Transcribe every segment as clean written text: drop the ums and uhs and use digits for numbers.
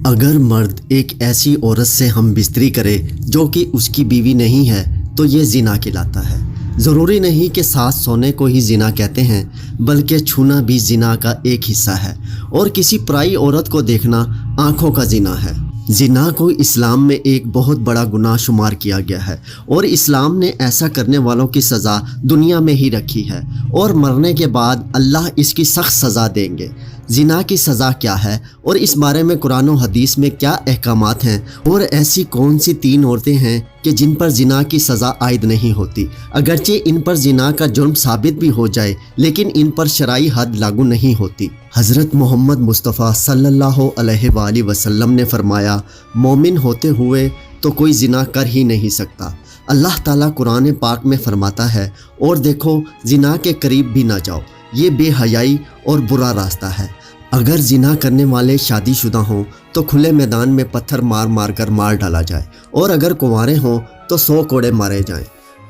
اگر مرد ایک ایسی عورت سے ہم بستری کرے جو کہ اس کی بیوی نہیں ہے تو یہ زنا کہلاتا ہے۔ ضروری نہیں کہ ساتھ سونے کو ہی زنا کہتے ہیں، بلکہ چھونا بھی زنا کا ایک حصہ ہے، اور کسی پرائی عورت کو دیکھنا آنکھوں کا زنا ہے۔ زنا کو اسلام میں ایک بہت بڑا گناہ شمار کیا گیا ہے، اور اسلام نے ایسا کرنے والوں کی سزا دنیا میں ہی رکھی ہے، اور مرنے کے بعد اللہ اس کی سخت سزا دیں گے۔ زنا کی سزا کیا ہے اور اس بارے میں قرآن و حدیث میں کیا احکامات ہیں، اور ایسی کون سی 3 عورتیں ہیں کہ جن پر زنا کی سزا عائد نہیں ہوتی، اگرچہ ان پر زنا کا جرم ثابت بھی ہو جائے لیکن ان پر شرعی حد لاگو نہیں ہوتی۔ حضرت محمد مصطفیٰ صلی اللہ علیہ وآلہ وسلم نے فرمایا، مومن ہوتے ہوئے تو کوئی زنا کر ہی نہیں سکتا۔ اللہ تعالیٰ قرآن پاک میں فرماتا ہے، اور دیکھو زنا کے قریب بھی نہ جاؤ، یہ بے حیائی اور برا راستہ ہے۔ اگر زنا کرنے والے شادی شدہ ہوں تو کھلے میدان میں پتھر مار مار کر مار ڈالا جائے، اور اگر کنوارے ہوں تو 100 کوڑے مارے جائیں۔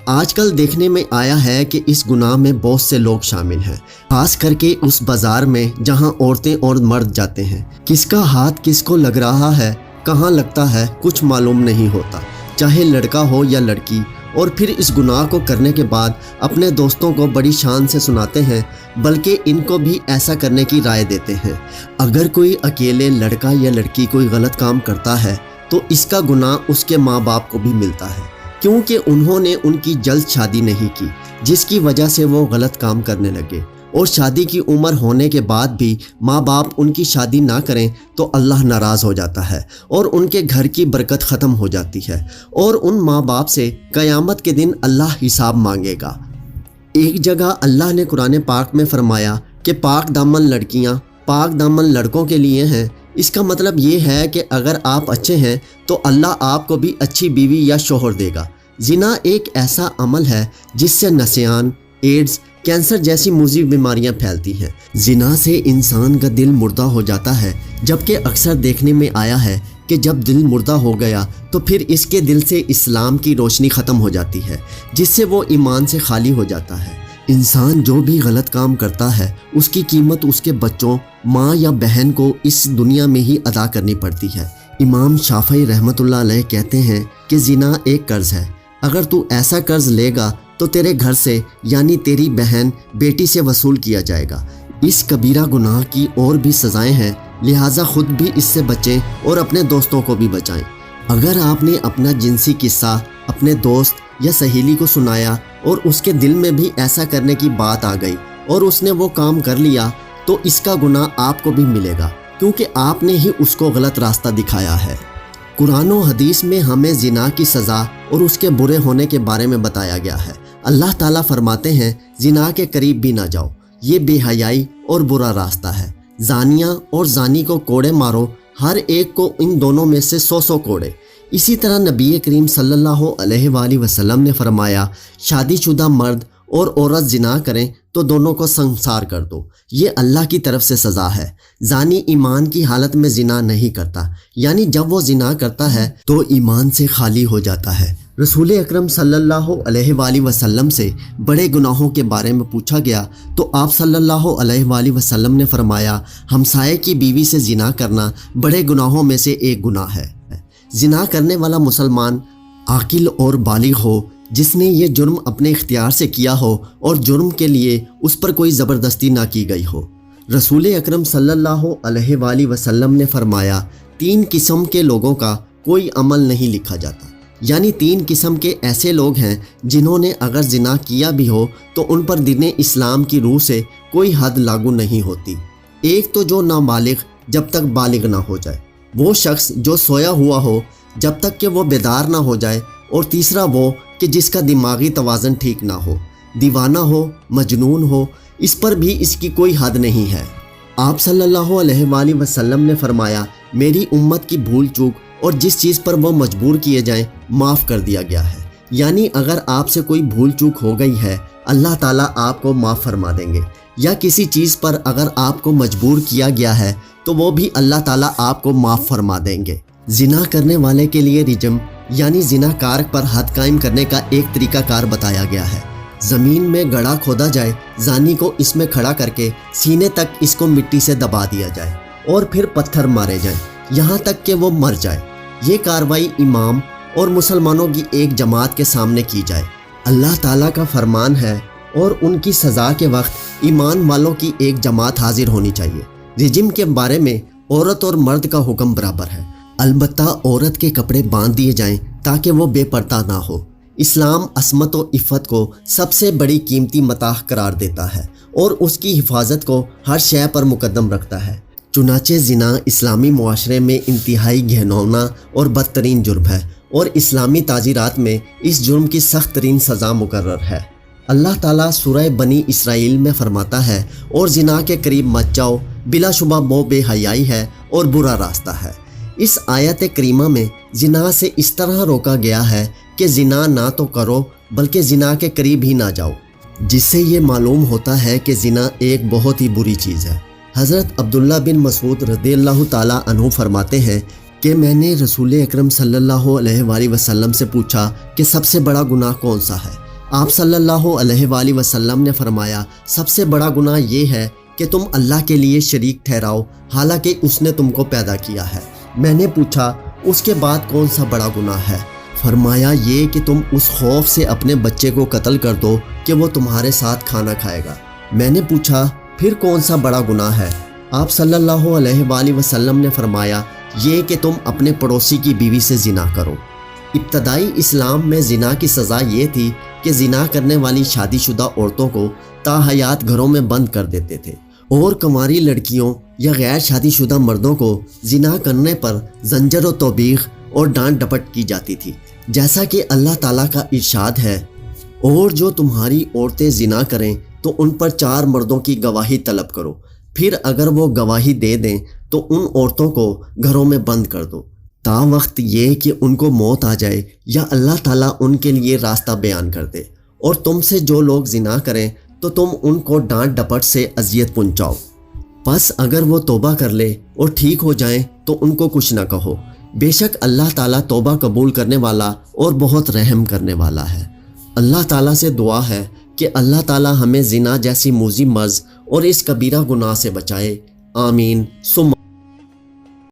آج کل دیکھنے میں آیا ہے کہ اس گناہ میں بہت سے لوگ شامل ہیں، خاص کر کے اس بازار میں جہاں عورتیں اور مرد جاتے ہیں۔ کس کا ہاتھ کس کو لگ رہا ہے، کہاں لگتا ہے، کچھ معلوم نہیں ہوتا، چاہے لڑکا ہو یا لڑکی، اور پھر اس گناہ کو کرنے کے بعد اپنے دوستوں کو بڑی شان سے سناتے ہیں، بلکہ ان کو بھی ایسا کرنے کی رائے دیتے ہیں۔ اگر کوئی اکیلے لڑکا یا لڑکی کوئی غلط کام کرتا ہے تو اس کا گناہ اس کے ماں باپ کو بھی ملتا ہے، کیونکہ انہوں نے ان کی جلد شادی نہیں کی، جس کی وجہ سے وہ غلط کام کرنے لگے، اور شادی کی عمر ہونے کے بعد بھی ماں باپ ان کی شادی نہ کریں تو اللہ ناراض ہو جاتا ہے، اور ان کے گھر کی برکت ختم ہو جاتی ہے، اور ان ماں باپ سے قیامت کے دن اللہ حساب مانگے گا۔ ایک جگہ اللہ نے قرآن پاک میں فرمایا کہ پاک دامن لڑکیاں پاک دامن لڑکوں کے لیے ہیں۔ اس کا مطلب یہ ہے کہ اگر آپ اچھے ہیں تو اللہ آپ کو بھی اچھی بیوی یا شوہر دے گا۔ زنا ایک ایسا عمل ہے جس سے نسیان، ایڈز، کینسر جیسی مضر بیماریاں پھیلتی ہیں۔ زنا سے انسان کا دل مردہ ہو جاتا ہے، جبکہ اکثر دیکھنے میں آیا ہے کہ جب دل مردہ ہو گیا تو پھر اس کے دل سے اسلام کی روشنی ختم ہو جاتی ہے، جس سے وہ ایمان سے خالی ہو جاتا ہے۔ انسان جو بھی غلط کام کرتا ہے اس کی قیمت اس کے بچوں، ماں یا بہن کو اس دنیا میں ہی ادا کرنی پڑتی ہے۔ امام شافعی رحمۃ اللہ علیہ کہتے ہیں کہ زنا ایک قرض ہے، اگر تو ایسا قرض لے گا تو تیرے گھر سے یعنی تیری بہن بیٹی سے وصول کیا جائے گا۔ اس کبیرہ گناہ کی اور بھی سزائیں ہیں، لہٰذا خود بھی اس سے بچیں اور اپنے دوستوں کو بھی بچائیں۔ اگر آپ نے اپنا جنسی قصہ اپنے دوست یا سہیلی کو سنایا اور اس کے دل میں بھی ایسا کرنے کی بات آ گئی اور اس نے وہ کام کر لیا تو اس کا گناہ آپ کو بھی ملے گا، کیونکہ آپ نے ہی اس کو غلط راستہ دکھایا ہے۔ قرآن و حدیث میں ہمیں زنا کی سزا اور اس کے برے ہونے کے بارے میں بتایا گیا ہے۔ اللہ تعالیٰ فرماتے ہیں، زنا کے قریب بھی نہ جاؤ، یہ بے حیائی اور برا راستہ ہے۔ زانیہ اور زانی کو کوڑے مارو، ہر ایک کو ان دونوں میں سے 100 کوڑے۔ اسی طرح نبی کریم صلی اللہ علیہ وآلہ وسلم نے فرمایا، شادی شدہ مرد اور عورت زنا کریں تو دونوں کو سنسار کر دو، یہ اللہ کی طرف سے سزا ہے۔ زانی ایمان کی حالت میں زنا نہیں کرتا، یعنی جب وہ زنا کرتا ہے تو ایمان سے خالی ہو جاتا ہے۔ رسول اکرم صلی اللہ علیہ وآلہ وسلم سے بڑے گناہوں کے بارے میں پوچھا گیا تو آپ صلی اللہ علیہ وآلہ وسلم نے فرمایا، ہمسائے کی بیوی سے زنا کرنا بڑے گناہوں میں سے ایک گناہ ہے۔ زنا کرنے والا مسلمان عاقل اور بالغ ہو، جس نے یہ جرم اپنے اختیار سے کیا ہو اور جرم کے لیے اس پر کوئی زبردستی نہ کی گئی ہو۔ رسول اکرم صلی اللہ علیہ وآلہ وسلم نے فرمایا، 3 قسم کے لوگوں کا کوئی عمل نہیں لکھا جاتا، یعنی 3 قسم کے ایسے لوگ ہیں جنہوں نے اگر زنا کیا بھی ہو تو ان پر دین اسلام کی روح سے کوئی حد لاگو نہیں ہوتی۔ ایک تو جو نابالغ جب تک بالغ نہ ہو جائے، وہ شخص جو سویا ہوا ہو جب تک کہ وہ بیدار نہ ہو جائے، اور تیسرا وہ کہ جس کا دماغی توازن ٹھیک نہ ہو، دیوانہ ہو، مجنون ہو، اس پر بھی اس کی کوئی حد نہیں ہے۔ آپ صلی اللہ علیہ وآلہ وسلم نے فرمایا، میری امت کی بھول چوک اور جس چیز پر وہ مجبور کیے جائیں معاف کر دیا گیا ہے، یعنی اگر آپ سے کوئی بھول چوک ہو گئی ہے اللہ تعالیٰ آپ کو معاف فرما دیں گے، یا کسی چیز پر اگر آپ کو مجبور کیا گیا ہے تو وہ بھی اللہ تعالیٰ آپ کو معاف فرما دیں گے۔ زنا کرنے والے کے لیے رجم یعنی زنا کار پر حد قائم کرنے کا ایک طریقہ کار بتایا گیا ہے۔ زمین میں گڑھا کھودا جائے، زانی کو اس میں کھڑا کر کے سینے تک اس کو مٹی سے دبا دیا جائے اور پھر پتھر مارے جائیں، یہاں تک کہ وہ مر جائے۔ یہ کارروائی امام اور مسلمانوں کی ایک جماعت کے سامنے کی جائے۔ اللہ تعالیٰ کا فرمان ہے اور ان کی سزا کے وقت ایمان والوں کی ایک جماعت حاضر ہونی چاہیے۔ رجم کے بارے میں عورت اور مرد کا حکم برابر ہے، البتہ عورت کے کپڑے باندھ دیے جائیں تاکہ وہ بے پردہ نہ ہو۔ اسلام عصمت و عفت کو سب سے بڑی قیمتی متاع قرار دیتا ہے اور اس کی حفاظت کو ہر شے پر مقدم رکھتا ہے۔ چنانچہ زنا اسلامی معاشرے میں انتہائی گھناؤنا اور بدترین جرم ہے اور اسلامی تعزیرات میں اس جرم کی سخت ترین سزا مقرر ہے۔ اللہ تعالیٰ سورہ بنی اسرائیل میں فرماتا ہے، اور زنا کے قریب مت جاؤ، بلا شبہ وہ بے حیائی ہے اور برا راستہ ہے۔ اس آیت کریمہ میں زنا سے اس طرح روکا گیا ہے کہ زنا نہ تو کرو بلکہ زنا کے قریب ہی نہ جاؤ، جس سے یہ معلوم ہوتا ہے کہ زنا ایک بہت ہی بری چیز ہے۔ حضرت عبداللہ بن مسعود رضی اللہ تعالیٰ عنہ فرماتے ہیں کہ میں نے رسول اکرم صلی اللہ علیہ وآلہ وسلم سے پوچھا کہ سب سے بڑا گناہ کون سا ہے؟ آپ صلی اللہ علیہ وآلہ وسلم نے فرمایا، سب سے بڑا گناہ یہ ہے کہ تم اللہ کے لیے شریک ٹھہراؤ حالانکہ اس نے تم کو پیدا کیا ہے۔ میں نے پوچھا اس کے بعد کون سا بڑا گناہ ہے؟ فرمایا یہ کہ تم اس خوف سے اپنے بچے کو قتل کر دو کہ وہ تمہارے ساتھ کھانا کھائے گا۔ میں نے پوچھا پھر کون سا بڑا گناہ ہے؟ آپ صلی اللہ علیہ وآلہ وسلم نے فرمایا یہ کہ تم اپنے پڑوسی کی بیوی سے زنا کرو۔ ابتدائی اسلام میں زنا کی سزا یہ تھی کہ زنا کرنے والی شادی شدہ عورتوں کو تاحیات گھروں میں بند کر دیتے تھے اور کنواری لڑکیوں یا غیر شادی شدہ مردوں کو زنا کرنے پر زنجر و توبیخ اور ڈانٹ ڈپٹ کی جاتی تھی، جیسا کہ اللہ تعالیٰ کا ارشاد ہے، اور جو تمہاری عورتیں زنا کریں تو ان پر 4 مردوں کی گواہی طلب کرو، پھر اگر وہ گواہی دے دیں تو ان عورتوں کو گھروں میں بند کر دو تا وقت یہ کہ ان کو موت آ جائے یا اللہ تعالیٰ ان کے لیے راستہ بیان کر دے۔ اور تم سے جو لوگ زنا کریں تو تم ان کو ڈانٹ ڈپٹ سے اذیت پہنچاؤ، پس اگر وہ توبہ کر لے اور ٹھیک ہو جائیں تو ان کو کچھ نہ کہو، بے شک اللہ تعالیٰ توبہ قبول کرنے والا اور بہت رحم کرنے والا ہے۔ اللہ تعالیٰ سے دعا ہے کہ اللہ تعالیٰ ہمیں زنا جیسی موذی مرض اور اس کبیرہ گناہ سے بچائے، آمین ثم